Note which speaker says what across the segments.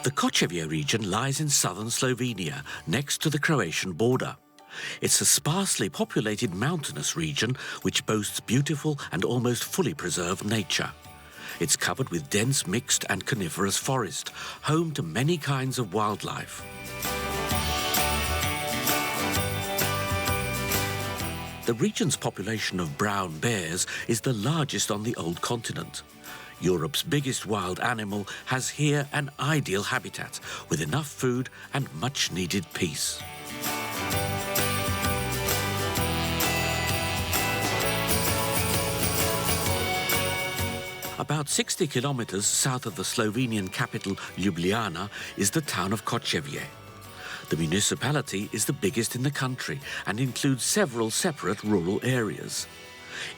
Speaker 1: The Kočevje region lies in southern Slovenia, next to the Croatian border. It's a sparsely populated mountainous region which boasts beautiful and almost fully preserved nature. It's covered with dense mixed and coniferous forest, home to many kinds of wildlife. The region's population of brown bears is the largest on the old continent. Europe's biggest wild animal has here an ideal habitat with enough food and much needed peace. About 60 kilometers south of the Slovenian capital Ljubljana is the town of Kočevje. The municipality is the biggest in the country and includes several separate rural areas.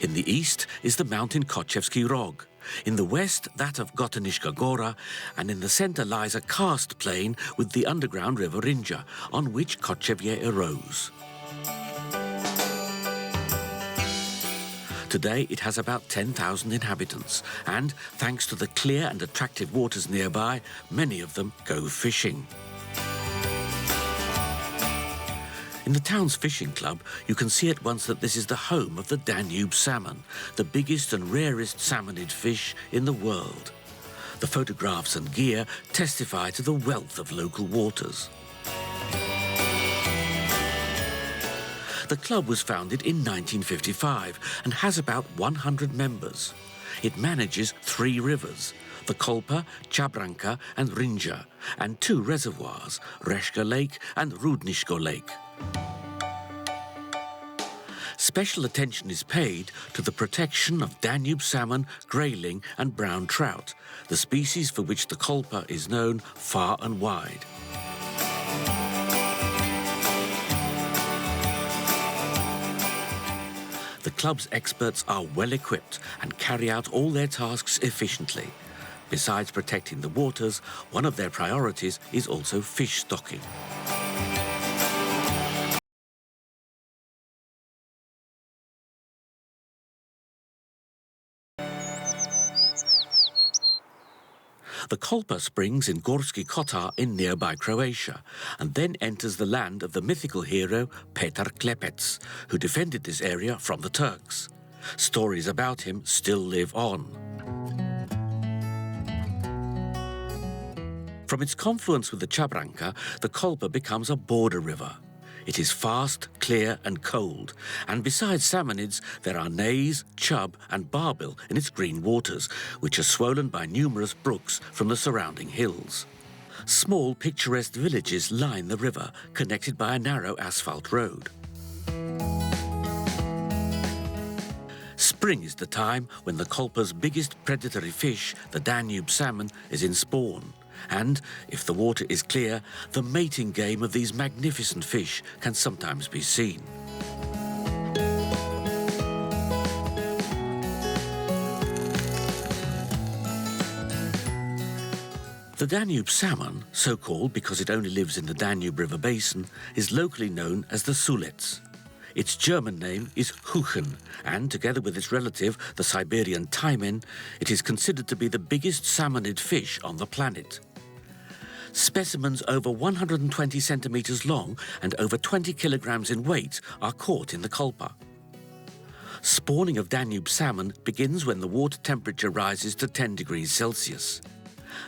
Speaker 1: In the east is the mountain Kočevski Rog, in the west that of Goteniška Gora, and in the centre lies a karst plain with the underground river Rinja, on which Kočevje arose. Today it has about 10,000 inhabitants, and thanks to the clear and attractive waters nearby, many of them go fishing. In the town's fishing club, you can see at once that this is the home of the Danube salmon, the biggest and rarest salmonid fish in the world. The photographs and gear testify to the wealth of local waters. The club was founded in 1955 and has about 100 members. It manages 3 rivers, the Culpa, Čabranka and Rinja, and 2 reservoirs, Reška Lake and Rudniško Lake. Special attention is paid to the protection of Danube salmon, grayling and brown trout, the species for which the Culpa is known far and wide. The club's experts are well equipped and carry out all their tasks efficiently. Besides protecting the waters, one of their priorities is also fish stocking. The Culpa springs in Gorski Kotar in nearby Croatia and then enters the land of the mythical hero Petar Klepec, who defended this area from the Turks. Stories about him still live on. From its confluence with the Čabranka, the Culpa becomes a border river. It is fast, clear and cold, and besides salmonids, there are nays, chub and barbil in its green waters, which are swollen by numerous brooks from the surrounding hills. Small picturesque villages line the river, connected by a narrow asphalt road. Spring is the time when the Culpa's biggest predatory fish, the Danube salmon, is in spawn. And, if the water is clear, the mating game of these magnificent fish can sometimes be seen. The Danube salmon, so called because it only lives in the Danube River basin, is locally known as the sulec. Its German name is huchen, and together with its relative, the Siberian Taimen, it is considered to be the biggest salmonid fish on the planet. Specimens over 120 centimetres long and over 20 kilograms in weight are caught in the Culpa. Spawning of Danube salmon begins when the water temperature rises to 10 degrees Celsius.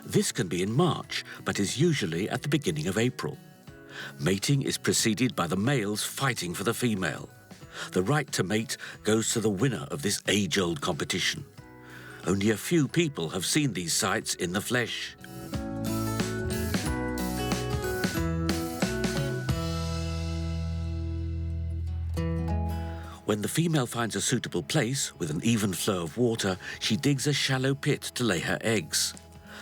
Speaker 1: This can be in March, but is usually at the beginning of April. Mating is preceded by the males fighting for the female. The right to mate goes to the winner of this age-old competition. Only a few people have seen these sights in the flesh. When the female finds a suitable place with an even flow of water, she digs a shallow pit to lay her eggs.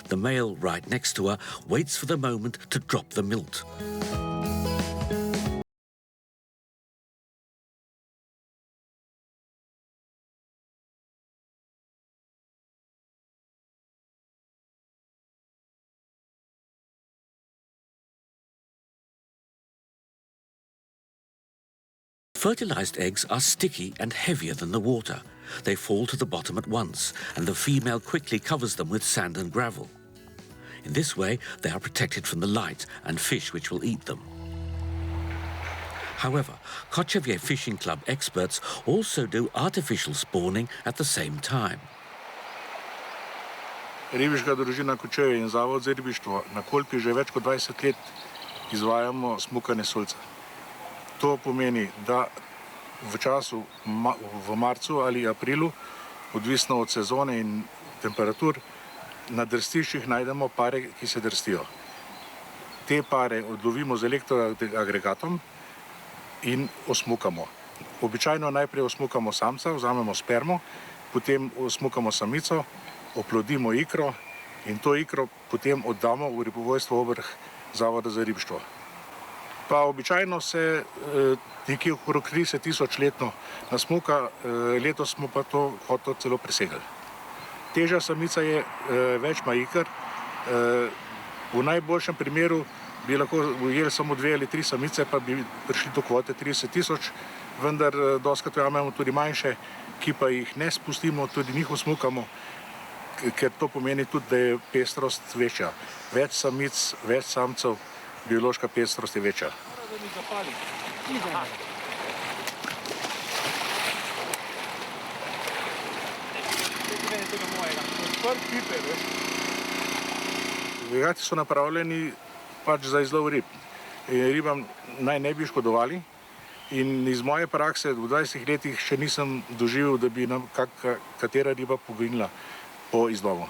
Speaker 1: The male, right next to her, waits for the moment to drop the milt. Fertilized eggs are sticky and heavier than the water. They fall to the bottom at once, and the female quickly covers them with sand and gravel. In this way, they are protected from the light and fish which will eat them. However, Kočevje Fishing Club experts also do artificial spawning at the same time.
Speaker 2: Ribiška družina Kočevje in Zavod za ribištvo na Culpi že več kot 20 let izvajamo smukanje sulca. To pomeni, da v času v marcu ali aprilu, odvisno od sezone in temperatur, na drstiščih najdemo pare, ki se drstijo. Te pare odlovimo z elektroagregatom in osmukamo. Običajno najprej osmukamo samca, vzamemo spermo, potem osmukamo samico, oplodimo ikro in to ikro potem oddamo v ribogojstvo obrh Zavoda za ribištvo. Pa običajno se nekje okrog 30.000 letno nasmuka, letos smo pa to kvoto celo presegli. Težja samica je več ima iker, v najboljšem primeru bi lahko ujeli samo 2 ali 3 samice, pa bi prišli do kvote 30.000, vendar dostikrat imamo tudi manjše, ki pa jih ne spustimo, tudi njih osmukamo, ker to pomeni tudi, da je pestrost večja. Več samic, več samcev, biološka pestrost je večja. Agregati so napravljeni pač za izlov rib. Ribam naj ne bi škodovali in iz moje prakse v 20 letih še nisem doživel, da bi nam katera riba poginila po izlovu.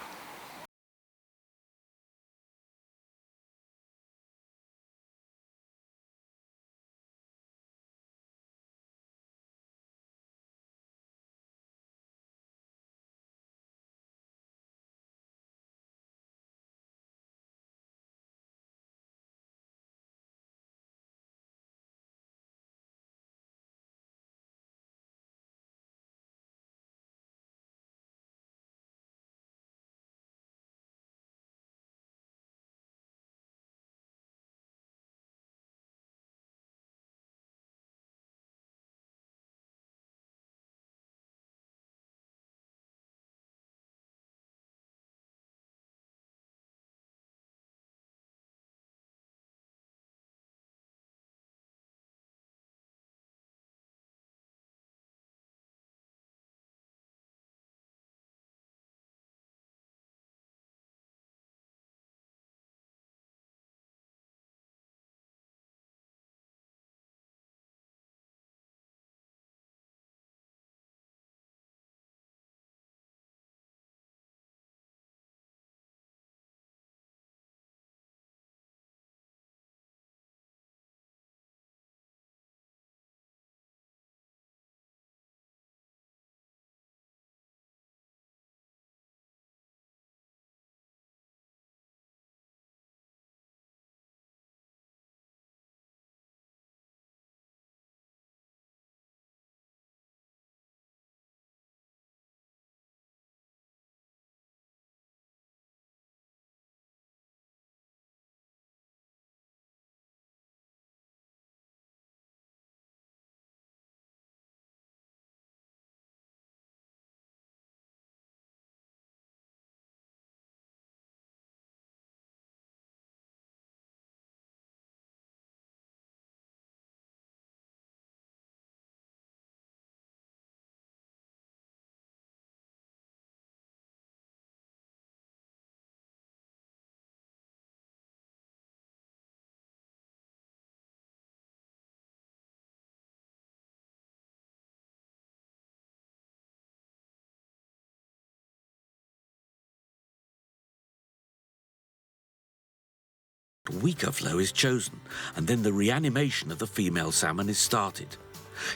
Speaker 1: Weaker flow is chosen, and then the reanimation of the female salmon is started.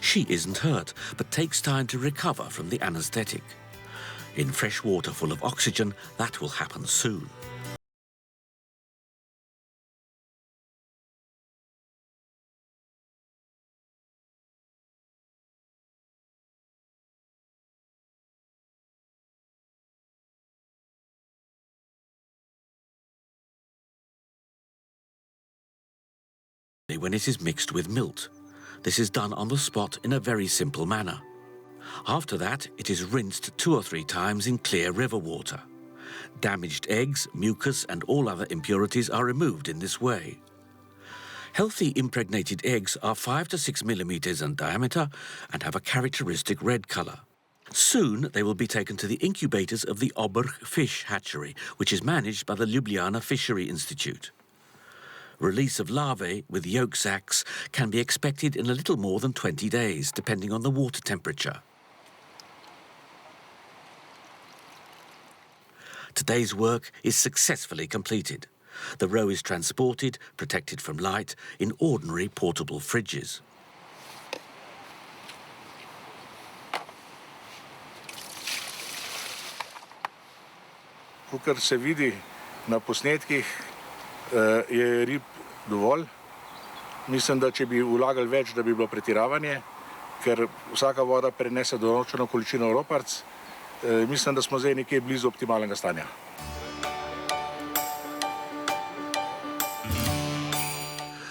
Speaker 1: She isn't hurt, but takes time to recover from the anesthetic. In fresh water full of oxygen, that will happen soon. When it is mixed with milt. This is done on the spot in a very simple manner. After that, it is rinsed 2 or 3 times in clear river water. Damaged eggs, mucus and all other impurities are removed in this way. Healthy impregnated eggs are 5 to 6 millimetres in diameter and have a characteristic red colour. Soon they will be taken to the incubators of the Oberg fish hatchery, which is managed by the Ljubljana Fishery Institute. Release of larvae with yolk sacs can be expected in a little more than 20 days, depending on the water temperature. Today's work is successfully completed. The roe is transported, protected from light, in ordinary portable fridges.
Speaker 2: Kar se vidi na posnetkih, je rib dovolj. Mislim, da če bi vlagali več, da bi bilo pretiravanje, ker vsaka voda prenese določeno količino roparc. Mislim, da smo zdaj nekje blizu optimalnega stanja.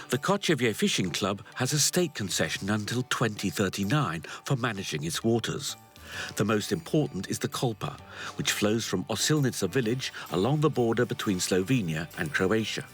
Speaker 1: The Kočevje Fishing Club has a state concession until 2039 for managing its waters. The most important is the Culpa, which flows from Osilnica village along the border between Slovenia and Croatia.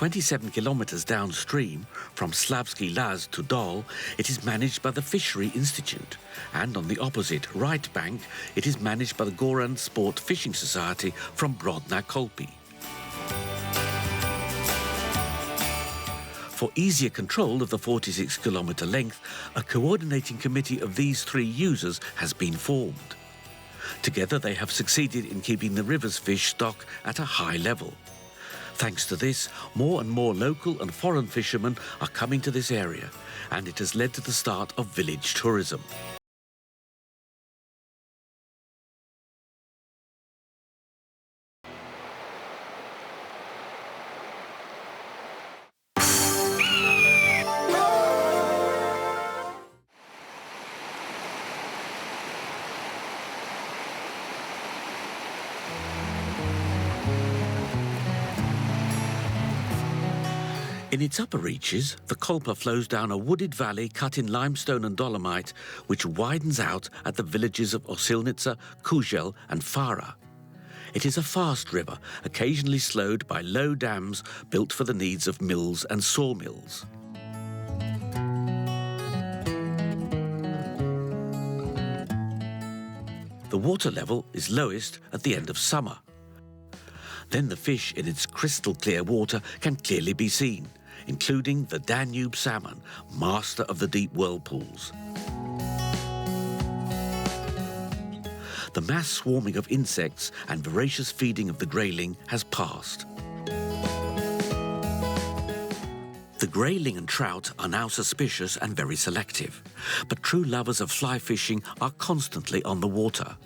Speaker 1: "27 kilometres downstream, from Slavski Laz to Dol, it is managed by the Fishery Institute, and on the opposite right bank, it is managed by the Goran Sport Fishing Society from Brodna Kolpi. For easier control of the 46-kilometre length, a coordinating committee of these three users has been formed. Together they have succeeded in keeping the river's fish stock at a high level. Thanks to this, more and more local and foreign fishermen are coming to this area, and it has led to the start of village tourism. In its upper reaches, the Culpa flows down a wooded valley cut in limestone and dolomite, which widens out at the villages of Osilnica, Kuzel and Fara. It is a fast river, occasionally slowed by low dams built for the needs of mills and sawmills. The water level is lowest at the end of summer. Then the fish in its crystal clear water can clearly be seen, including the Danube salmon, master of the deep whirlpools. The mass swarming of insects and voracious feeding of the grayling has passed. The grayling and trout are now suspicious and very selective, but true lovers of fly fishing are constantly on the water.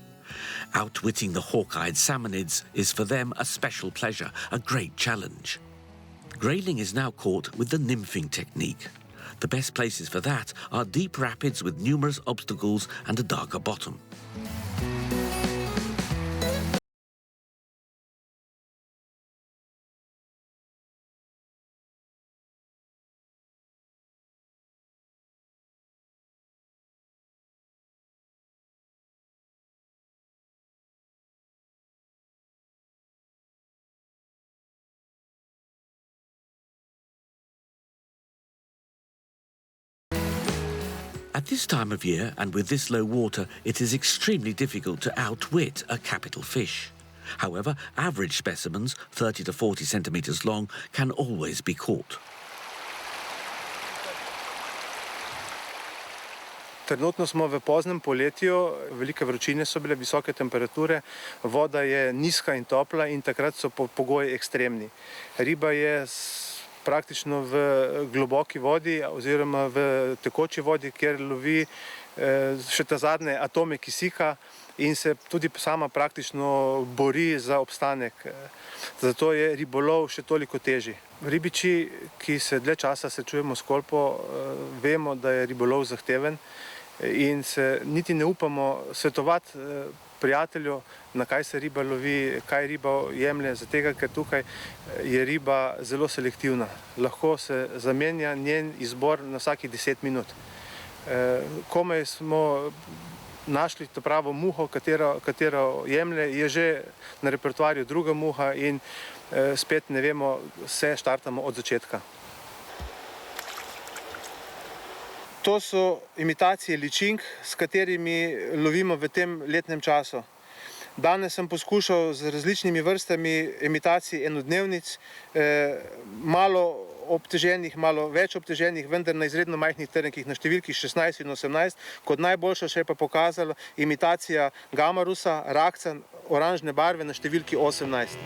Speaker 1: Outwitting the hawk-eyed salmonids is for them a special pleasure, a great challenge. Grayling is now caught with the nymphing technique. The best places for that are deep rapids with numerous obstacles and a darker bottom. At this time of year and with this low water, it is extremely difficult to outwit a capital fish. However, average specimens, 30 to 40 centimetres long, can always be caught.
Speaker 3: Trenutno smo v poznem poletju, velike vročine so bile, visoke temperature, voda je nizka in topla in takrat so pogoji ekstremni. Riba je praktično v globoki vodi oziroma v tekoči vodi, kjer lovi še ta zadnje atome kisika in se tudi sama praktično bori za obstanek. Zato je ribolov še toliko težji. Ribiči, ki se dlje časa srečujemo s Kolpo, vemo, da je ribolov zahteven in se niti ne upamo svetovati prijatelju, na kaj se riba lovi, kaj riba jemlje, zato ker tukaj je riba zelo selektivna. Lahko se zamenja njen izbor na vsakih 10 minut. Komaj smo našli to pravo muho, katero jemlje, je že na repertoarju druga muha in spet ne vemo, vse štartamo od začetka. To so imitacije ličink, s katerimi lovimo v tem letnem času. Danes sem poskušal z različnimi vrstami imitacij enodnevnic, malo obteženih, malo več obteženih, vendar na izredno majhnih trnkih, na številki 16 in 18. Kot najboljša še je pa pokazala imitacija gamarusa, rakca, oranžne barve na številki 18.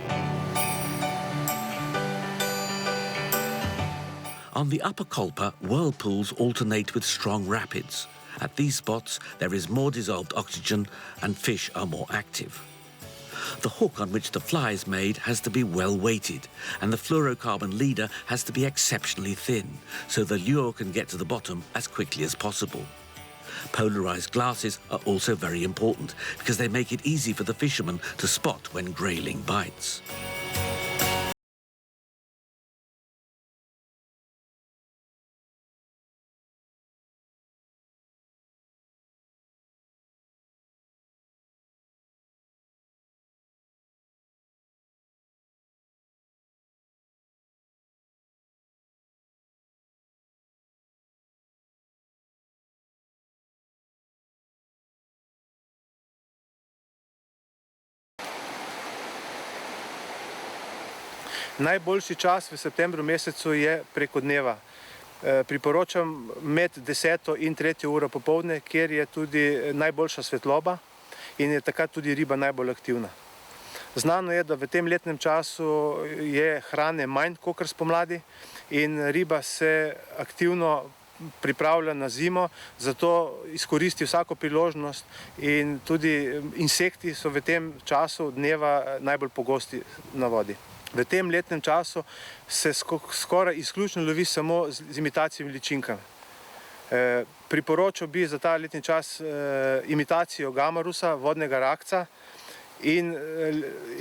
Speaker 1: On the upper Culpa, whirlpools alternate with strong rapids. At these spots, there is more dissolved oxygen and fish are more active. The hook on which the fly is made has to be well weighted, and the fluorocarbon leader has to be exceptionally thin, so the lure can get to the bottom as quickly as possible. Polarized glasses are also very important, because they make it easy for the fisherman to spot when grayling bites.
Speaker 3: Najboljši čas v septembru mesecu je preko dneva. Priporočam med 10. in 3. uro popoldne, kjer je tudi najboljša svetloba in je takrat tudi riba najbolj aktivna. Znano je, da v tem letnem času je hrane manj kakor spomladi in riba se aktivno pripravlja na zimo, zato izkoristi vsako priložnost in tudi insekti so v tem času dneva najbolj pogosti na vodi. V tem letnem času se skoraj izključno lovi samo z imitacijami ličinkami. Priporočal bi za ta letni čas imitacijo gamarusa, vodnega rakca in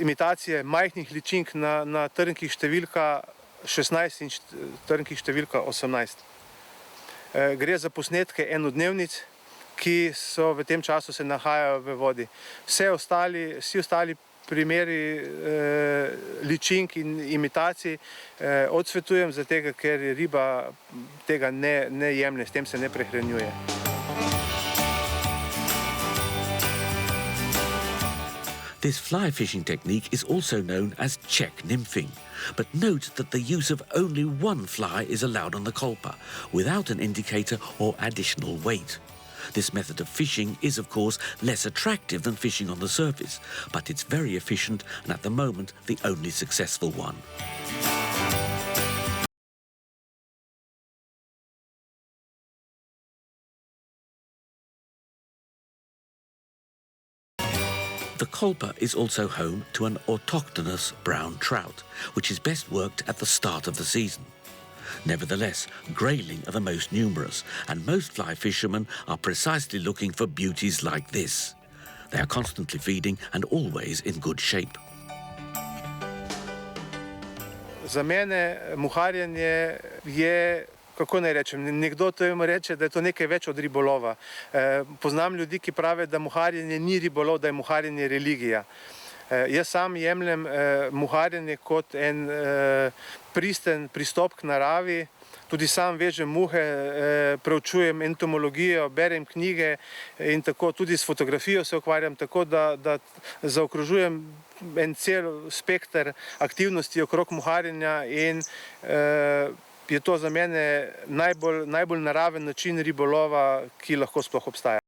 Speaker 3: imitacije majhnih ličink na trnkih številka 16 in trnkih številka 18. Gre za posnetke enodnevnic, ki so v tem času se nahajajo v vodi. Vsi ostali primeri ličink in imitacij odsvetujem, zato ker riba tega ne jemlje, s tem se ne prehranjuje.
Speaker 1: This fly fishing technique is also known as check nymphing, but note that the use of only one fly is allowed on the Culpa, without an indicator or additional weight. This method of fishing is, of course, less attractive than fishing on the surface, but it's very efficient and at the moment the only successful one. The Culpa is also home to an autochthonous brown trout, which is best worked at the start of the season. Nevertheless, grayling are the most numerous, and most fly fishermen are precisely looking for beauties like this. They are constantly feeding and always in good shape.
Speaker 3: Za mene muharjenje je, kako naj rečem, nekdo to jim reče, da je to nekaj več od ribolova. Poznam ljudi, ki pravijo, da muharjenje ni ribolov, da je muharjenje religija. Jaz sam jemljem muharjenje kot en pristen pristop k naravi, tudi sam vežem muhe, preučujem entomologijo, berem knjige in tako tudi s fotografijo se ukvarjam, tako da zaokrožujem en cel spekter aktivnosti okrog muharjenja in je to za mene najbolj naraven način ribolova, ki lahko sploh obstaja.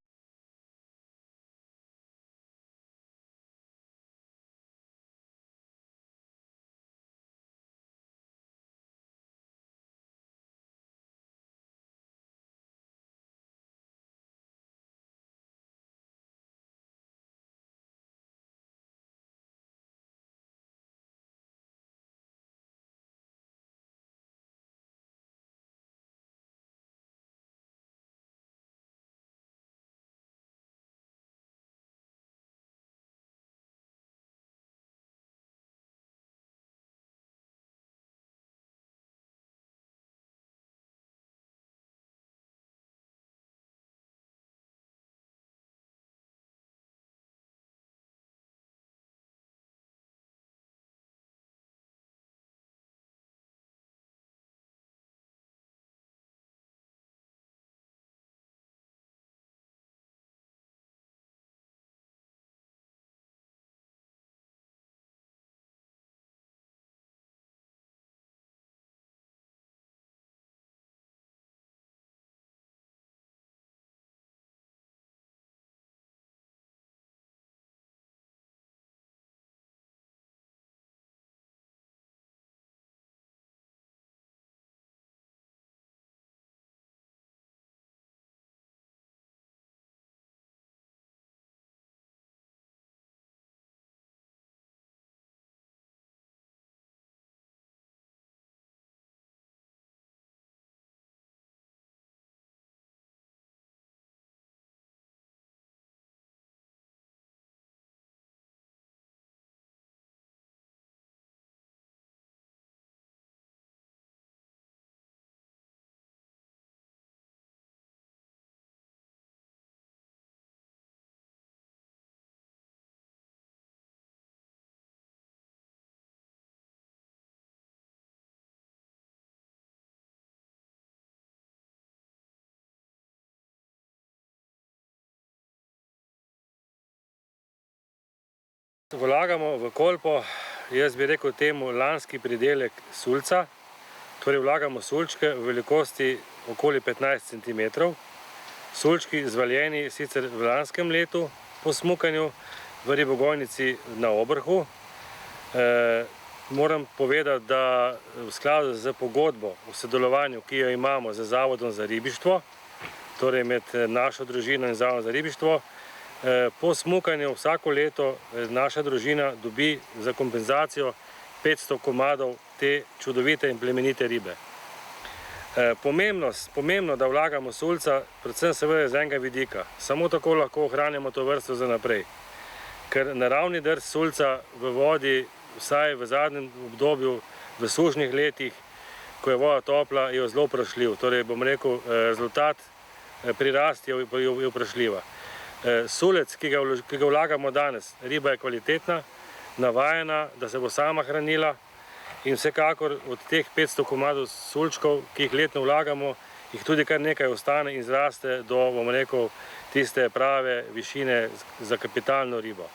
Speaker 4: Vlagamo v Culpo, jaz bi rekel temu lanski pridelek sulca. Torej vlagamo sulčke v velikosti okoli 15 centimetrov. Sulčki zvaljeni sicer v lanskem letu po smukanju v ribogojnici na Obrhu. Moram povedati, da v skladu z pogodbo o sodelovanju, ki jo imamo z Zavodom za ribištvo, torej med našo družino in Zavodom za ribištvo, po smukanju vsako leto naša družina dobi za kompenzacijo 500 komadov te čudovite in plemenite ribe. Pomembno, da vlagamo sulca, predvsem seveda z enega vidika. Samo tako lahko ohranjamo to vrsto za naprej. Ker naravni drst sulca v vodi, vsaj v zadnjem obdobju, v sušnih letih, ko je voda topla, je zelo vprašljiv. Torej, bom rekel, rezultat prirasti je vprašljiva. Sulec, ki ga vlagamo danes, riba je kvalitetna, navajena, da se bo sama hranila in vsekakor od teh 500 komadov sulčkov, ki jih letno vlagamo, jih tudi kar nekaj ostane in zraste do, bom rekel, tiste prave višine za kapitalno ribo.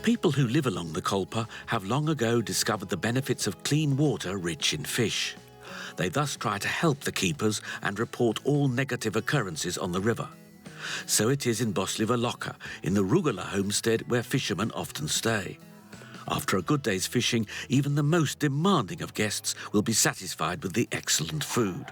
Speaker 1: People who live along the Culpa have long ago discovered the benefits of clean water rich in fish. They thus try to help the keepers and report all negative occurrences on the river. So it is in Bosliva Loka, in the Rugala homestead where fishermen often stay. After a good day's fishing, even the most demanding of guests will be satisfied with the excellent food.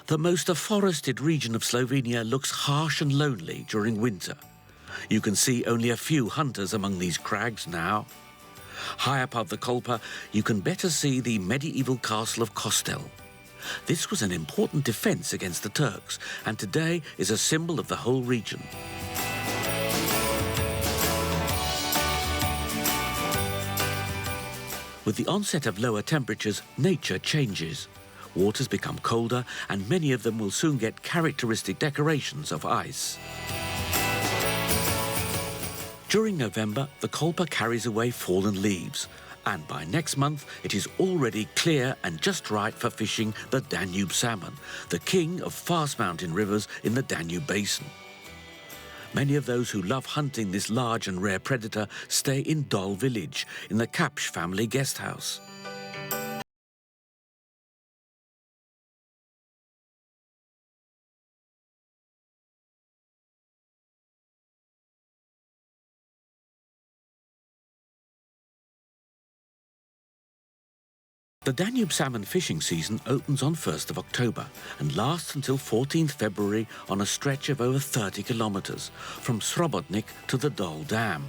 Speaker 1: The most afforested region of Slovenia looks harsh and lonely during winter. You can see only a few hunters among these crags now. High above the Culpa, you can better see the medieval castle of Kostel. This was an important defence against the Turks, and today is a symbol of the whole region. With the onset of lower temperatures, nature changes. Waters become colder, and many of them will soon get characteristic decorations of ice. During November, the Culpa carries away fallen leaves, and by next month it is already clear and just right for fishing the Danube salmon, the king of fast mountain rivers in the Danube basin. Many of those who love hunting this large and rare predator stay in Drau village, in the Kapsch family guest house. The Danube salmon fishing season opens on 1st of October and lasts until 14th February on a stretch of over 30 kilometres, from Srobotnik to the Drau Dam.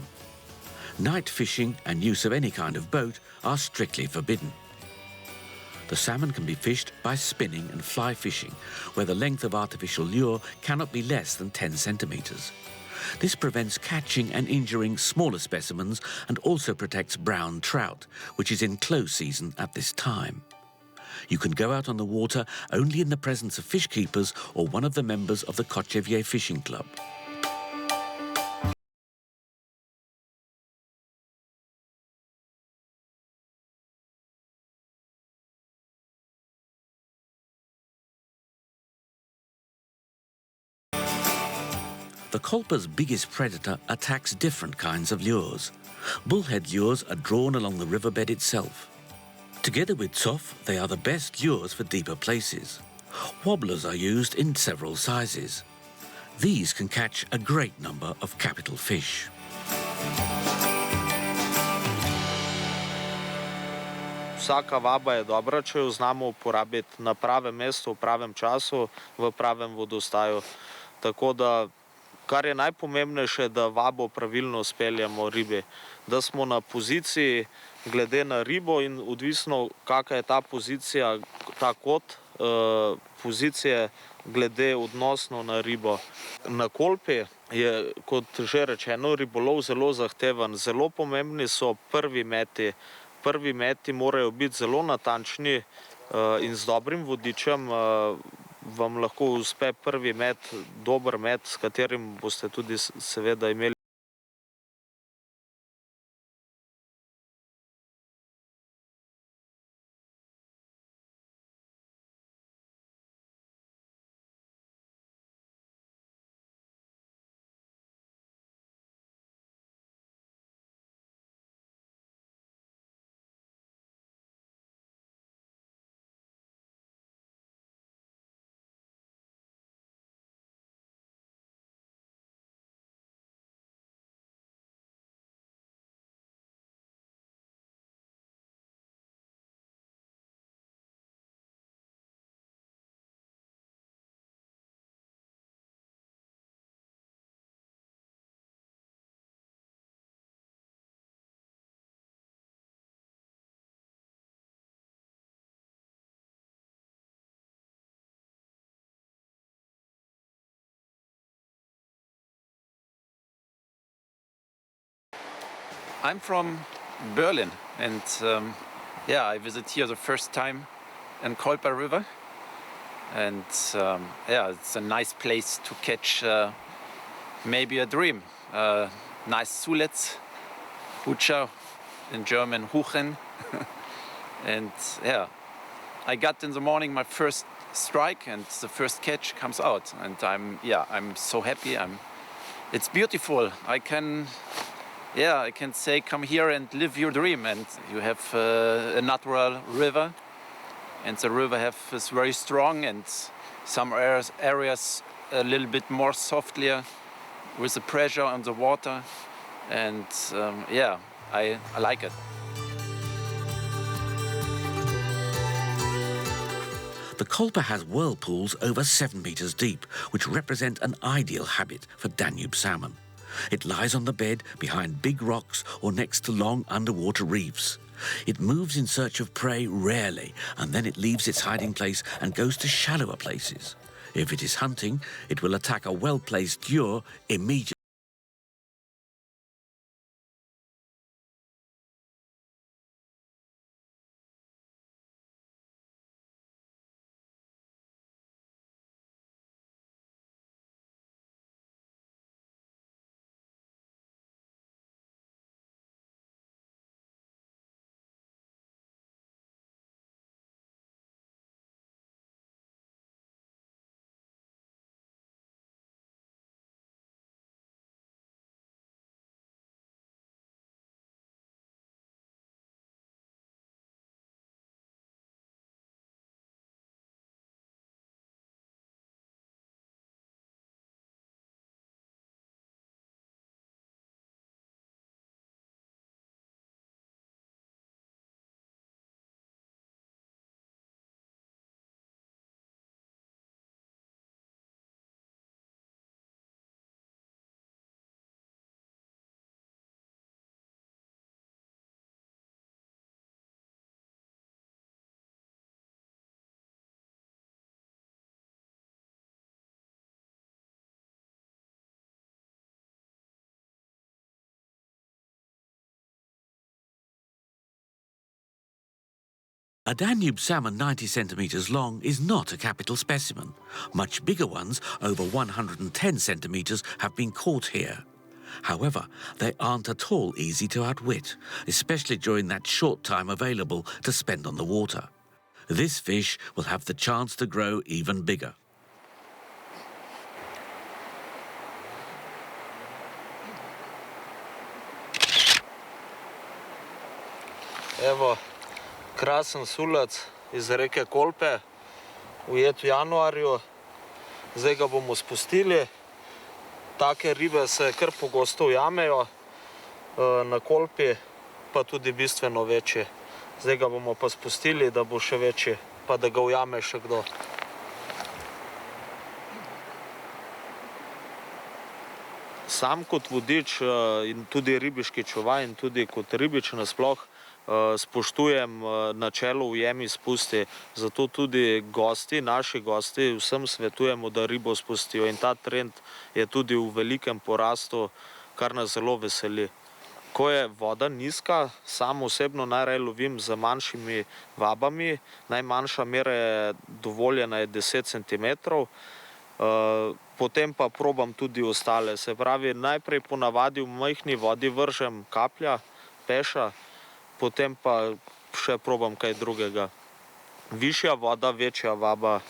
Speaker 1: Night fishing and use of any kind of boat are strictly forbidden. The salmon can be fished by spinning and fly fishing, where the length of artificial lure cannot be less than 10 centimetres. This prevents catching and injuring smaller specimens and also protects brown trout, which is in close season at this time. You can go out on the water only in the presence of fish keepers or one of the members of the Kočevje Fishing Club. The Culpa's biggest predator attacks different kinds of lures. Bullhead lures are drawn along the riverbed itself. Together with tsoff, they are the best lures for deeper places. Wobblers are used in several sizes. These can catch a great number of capital fish.
Speaker 5: vsaka vaba je dobra, če jo znamo uporabiti na pravem mestu, v pravem času, v pravem vodostaju. Tako da, kar je najpomembnejše, da vabo pravilno speljamo ribi. Da smo na poziciji glede na ribo in odvisno, kakšna je ta pozicija, ta kot pozicije glede odnosno na ribo. Na Culpi je, kot že rečeno, ribolov zelo zahteven. Zelo pomembni so prvi meti. Prvi meti morajo biti zelo natančni in z dobrim vodičem vam lahko uspe prvi met, dober met, s katerim boste tudi seveda imeli.
Speaker 6: I'm from Berlin and I visit here the first time in Culpa River, and it's a nice place to catch maybe a dream. Nice sulec, Hucho, in German huchen, and I got in the morning my first strike and the first catch comes out, and I'm so happy. It's beautiful. I can say, come here and live your dream. And you have a natural river, and the river is very strong, and some areas a little bit more softly with the pressure on the water. And I like it.
Speaker 1: The Culpa has whirlpools over 7 meters deep, which represent an ideal habitat for Danube salmon. It lies on the bed behind big rocks or next to long underwater reefs. It moves in search of prey rarely, and then it leaves its hiding place and goes to shallower places. If it is hunting, it will attack a well-placed lure immediately. A Danube salmon 90 centimetres long is not a capital specimen. Much bigger ones, over 110 centimetres, have been caught here. However, they aren't at all easy to outwit, especially during that short time available to spend on the water. This fish will have the chance to grow even bigger.
Speaker 5: Evo, krasen sulec iz reke Culpe, ujet v januarju. Zdaj ga bomo spustili. Take ribe se kar pogosto ujamejo na Culpi, pa tudi bistveno večje. Zdaj ga bomo pa spustili, da bo še večji, pa da ga ujame še kdo. Sam kot vodič in tudi ribiški čuvaj in tudi kot ribič nasploh spoštujem načelo ujemi spusti, zato tudi gosti, naši gosti, vsem svetujemo, da ribo spustijo in ta trend je tudi v velikem porastu, kar nas zelo veseli. Ko je voda nizka, sam osebno najraje lovim z manjšimi vabami, najmanjša mera je dovoljena je 10 centimetrov, potem pa probam tudi ostale. Se pravi, najprej ponavadi v majhni vodi vržem kaplja, peša, potem pa še probam kaj drugega. Višja voda, večja vaba.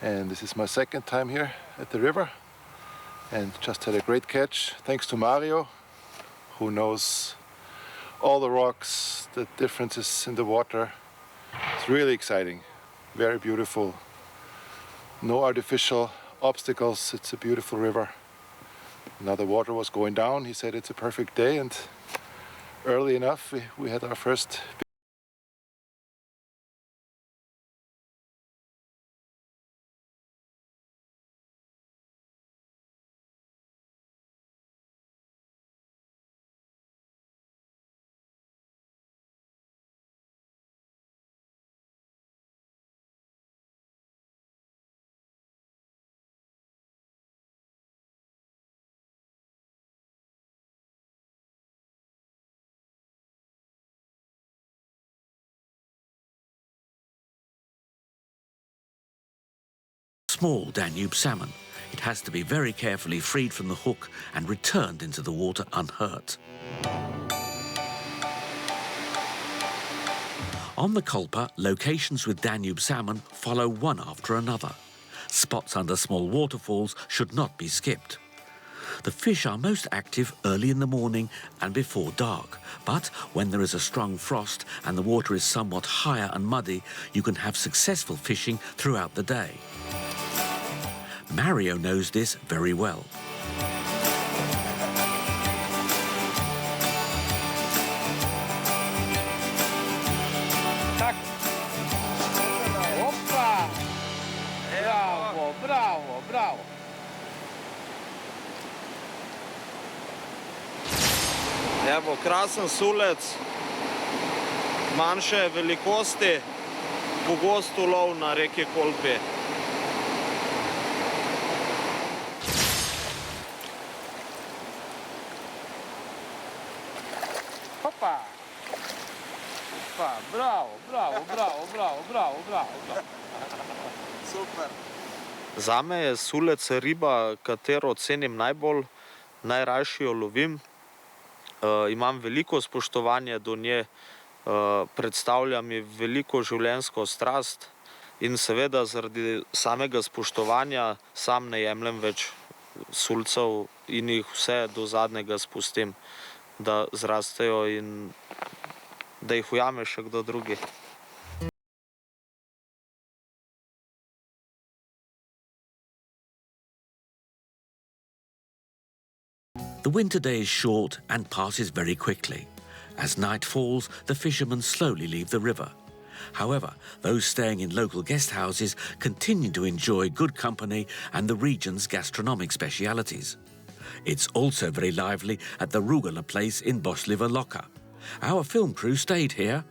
Speaker 2: And this is my second time here at the river and just had a great catch thanks to Mario, who knows all the rocks, the differences in the water. It's really exciting, very beautiful, no artificial obstacles. It's a beautiful river. Now the water was going down. He said it's a perfect day, and early enough we had our first.
Speaker 1: Small Danube salmon. It has to be very carefully freed from the hook and returned into the water unhurt. On the Culpa, locations with Danube salmon follow one after another. Spots under small waterfalls should not be skipped. The fish are most active early in the morning and before dark, but when there is a strong frost and the water is somewhat higher and muddy, you can have successful fishing throughout the day. Mario knows this very well.
Speaker 5: Bravo. Evo, krasen sulec, manjše velikosti, pogost ulov na reki Culpi. Hopa! Bravo. Super. Zame je sulec riba, katero cenim najbolj, najrajši jo lovim. Imam veliko spoštovanje do nje, predstavlja mi veliko življenjsko strast in seveda zaradi samega spoštovanja sam ne jemljem več sulcev in jih vse do zadnjega spustim, da zrastejo in da jih ujame še kdo drugi.
Speaker 1: The winter day is short and passes very quickly. As night falls, the fishermen slowly leave the river. However, those staying in local guest houses continue to enjoy good company and the region's gastronomic specialities. It's also very lively at the Rugala place in Bosliva Loka. Our film crew stayed here.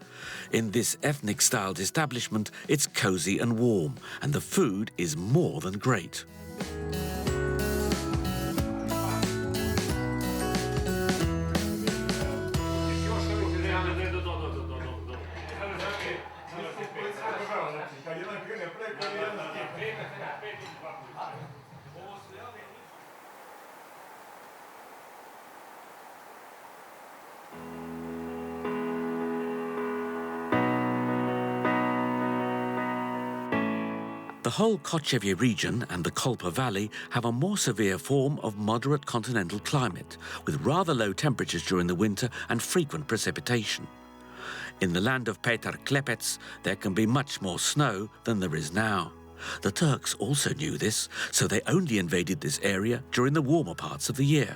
Speaker 1: In this ethnic-styled establishment, it's cosy and warm, and the food is more than great. The whole Kochevje region and the Culpa Valley have a more severe form of moderate continental climate, with rather low temperatures during the winter and frequent precipitation. In the land of Petar Klepets, there can be much more snow than there is now. The Turks also knew this, so they only invaded this area during the warmer parts of the year.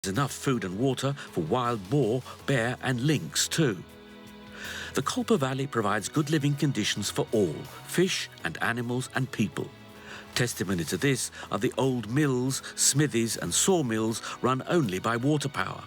Speaker 1: Enough food and water for wild boar, bear and lynx too. The Culpa Valley provides good living conditions for all, fish and animals and people. Testimony to this are the old mills, smithies and sawmills run only by water power.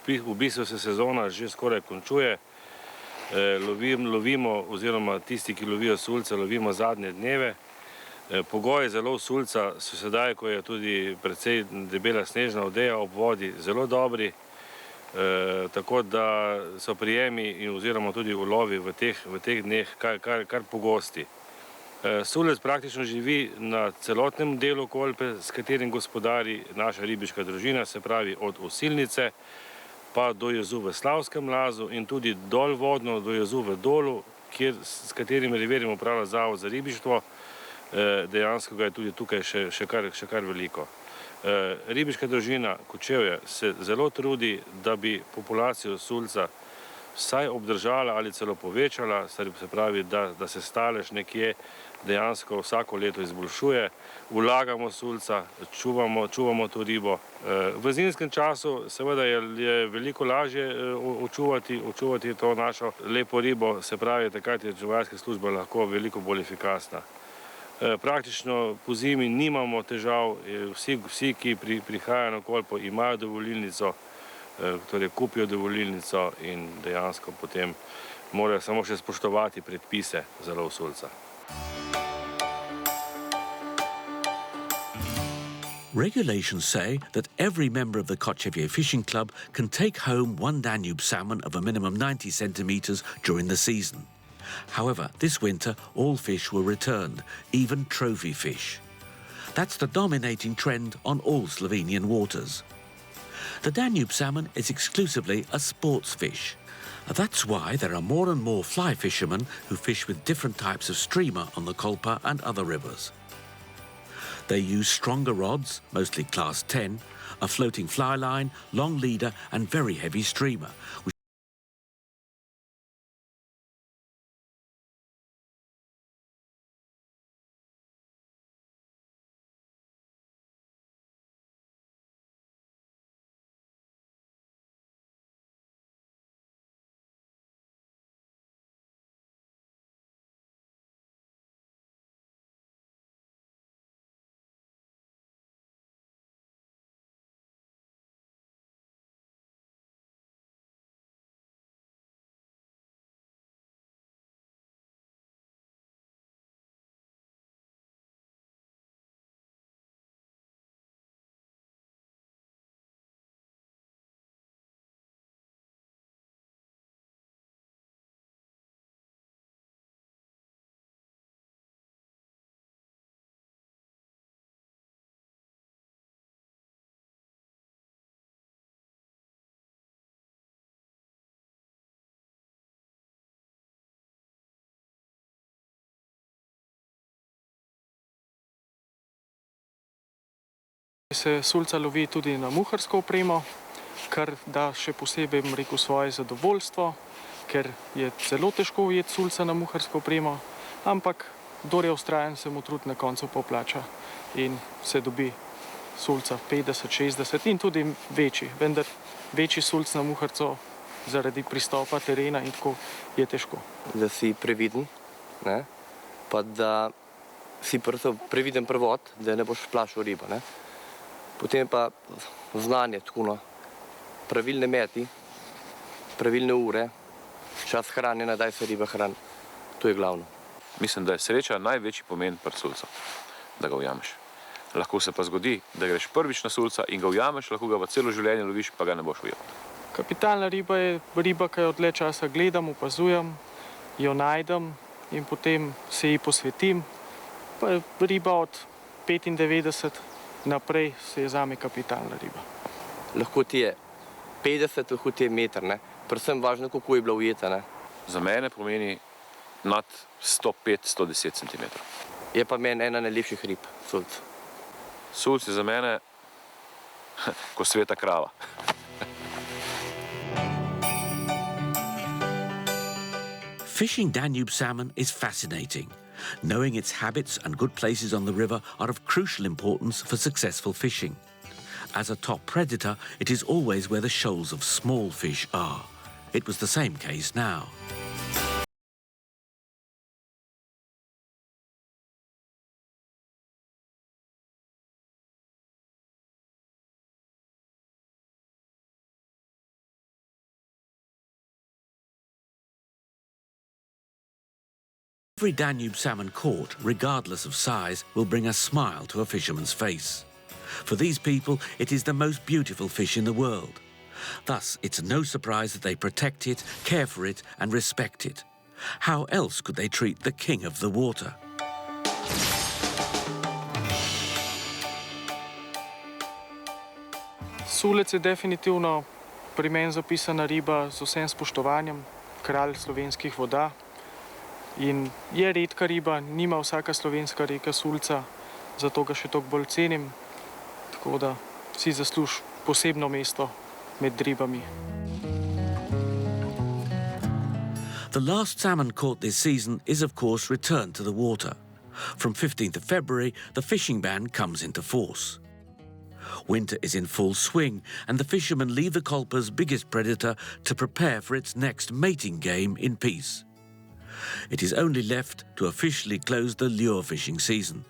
Speaker 4: V bistvu se sezona že skoraj končuje. Lovimo, oziroma tisti, ki lovijo sulce, lovimo zadnje dneve. Pogoji za lov sulca so sedaj, ko je tudi precej debela snežna odeja ob vodi, zelo dobri. Tako da so prijemi oziroma tudi ulovi v teh dneh kar pogosti. Sulec praktično živi na celotnem delu Kolpe, s katerim gospodari naša ribiška družina, se pravi od Osilnice pa do jezu v Slavskem lazu in tudi dolvodno do jezu v Dolu, s katerim revirjem upravlja Zavod za ribištvo. Dejansko ga je tudi tukaj še kar veliko. Ribiška družina Kočevje se zelo trudi, da bi populacijo sulca vsaj obdržala ali celo povečala, se pravi, da se stalež nekje dejansko vsako leto izboljšuje. Vlagamo sulca, čuvamo to ribo. V zimskem času seveda je veliko lažje očuvati to našo lepo ribo, se pravi, takrat je živalska služba lahko veliko bolj efikasna. Praktično po zimi nimamo težav, vsi, ki prihajajo na Kolpo, imajo dovolilnico, torej kupijo dovolilnico in dejansko potem morajo samo še spoštovati predpise za lov sulca.
Speaker 1: Regulations say that every member of the Kochevje Fishing Club can take home one Danube salmon of a minimum 90 centimetres during the season. However, this winter all fish were returned, even trophy fish. That's the dominating trend on all Slovenian waters. The Danube salmon is exclusively a sports fish. That's why there are more and more fly fishermen who fish with different types of streamer on the Culpa and other rivers. They use stronger rods, mostly class 10, a floating fly line, long leader and very heavy streamer, which
Speaker 7: Se sulca lovi tudi na muharsko opremo, kar da še posebej, rekel, svoje zadovoljstvo, ker je zelo težko ujeti sulca na muharsko opremo, ampak kdor je vztrajen, se mu trud na koncu poplača in se dobi sulca 50, 60 in tudi večji, vendar večji sulc na muharco zaradi pristopa terena in tako je težko.
Speaker 8: Da si previden, ne? Pa da si previden prvot, da ne boš plašil ribo. Ne? Potem pa znanje, tako, pravilne meti, pravilne ure, čas hranjenja, daj se riba hrani. To je glavno.
Speaker 9: Mislim, da je sreča največji pomen pri sulcu, da ga ujameš. Lahko se pa zgodi, da greš prvič na sulca in ga ujameš, lahko ga pa celo življenje loviš, pa ga ne boš ujel.
Speaker 7: Kapitalna riba je riba, ki jo dlje časa gledam, opazujem, jo najdem in potem se ji posvetim. Pa riba od 95 naprej se je zame kapitalna riba.
Speaker 8: Lahko ti je 50, lahko ti je meter, ne? Predvsem važno, kako je bila ujeta. Ne?
Speaker 9: Za mene pomeni nad 105-110 cm.
Speaker 8: Je pa meni ena najlepših rib, sulc.
Speaker 9: Sulc je za mene ko sveta krava.
Speaker 1: Fishing Danube salmon is fascinating. Knowing its habits and good places on the river are of crucial importance for successful fishing. As a top predator, it is always where the shoals of small fish are. It was the same case now. Every Danube salmon caught, regardless of size, will bring a smile to a fisherman's face. For these people, it is the most beautiful fish in the world. Thus, it's no surprise that they protect it, care for it, and respect it. How else could they treat the king of the water?
Speaker 7: Sulec je definitivno pri meni zapisana riba z vsem spoštovanjem, kralj slovenskih voda. In je redka riba, nima vsaka slovenska reka sulca, zato ga še toliko bolj cenim, tako da si zasluži posebno mesto med ribami.
Speaker 1: The last salmon caught this season is of course returned to the water. From 15th of February, the fishing ban comes into force. Winter is in full swing and the fishermen leave the Culpa's biggest predator to prepare for its next mating game in peace. It is only left to officially close the lure fishing season.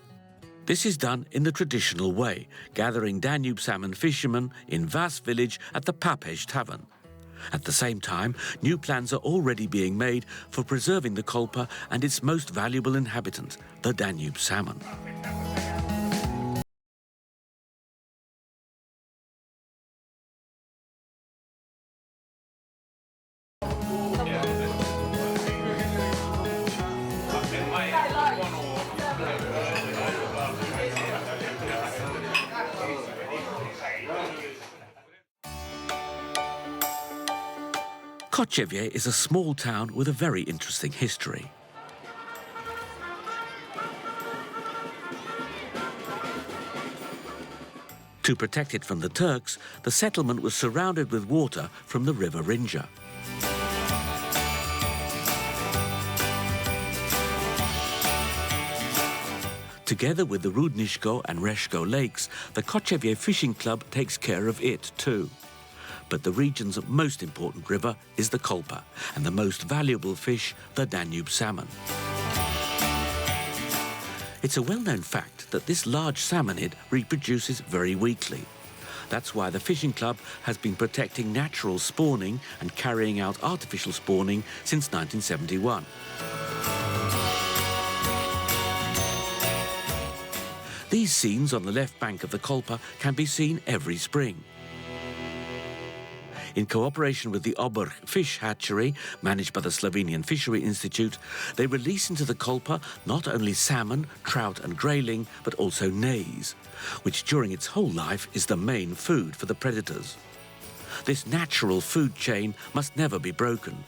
Speaker 1: This is done in the traditional way, gathering Danube salmon fishermen in Vas village at the Papej tavern. At the same time, new plans are already being made for preserving the Culpa and its most valuable inhabitant, the Danube salmon. Kočevje is a small town with a very interesting history. To protect it from the Turks, the settlement was surrounded with water from the river Rinja. Together with the Rudniško and Reško lakes, the Kočevje Fishing Club takes care of it too. But the region's most important river is the Culpa, and the most valuable fish, the Danube salmon. It's a well-known fact that this large salmonid reproduces very weakly. That's why the fishing club has been protecting natural spawning and carrying out artificial spawning since 1971. These scenes on the left bank of the Culpa can be seen every spring. In cooperation with the Oberg Fish Hatchery, managed by the Slovenian Fishery Institute, they release into the Culpa not only salmon, trout and grayling, but also naze, which during its whole life is the main food for the predators. This natural food chain must never be broken.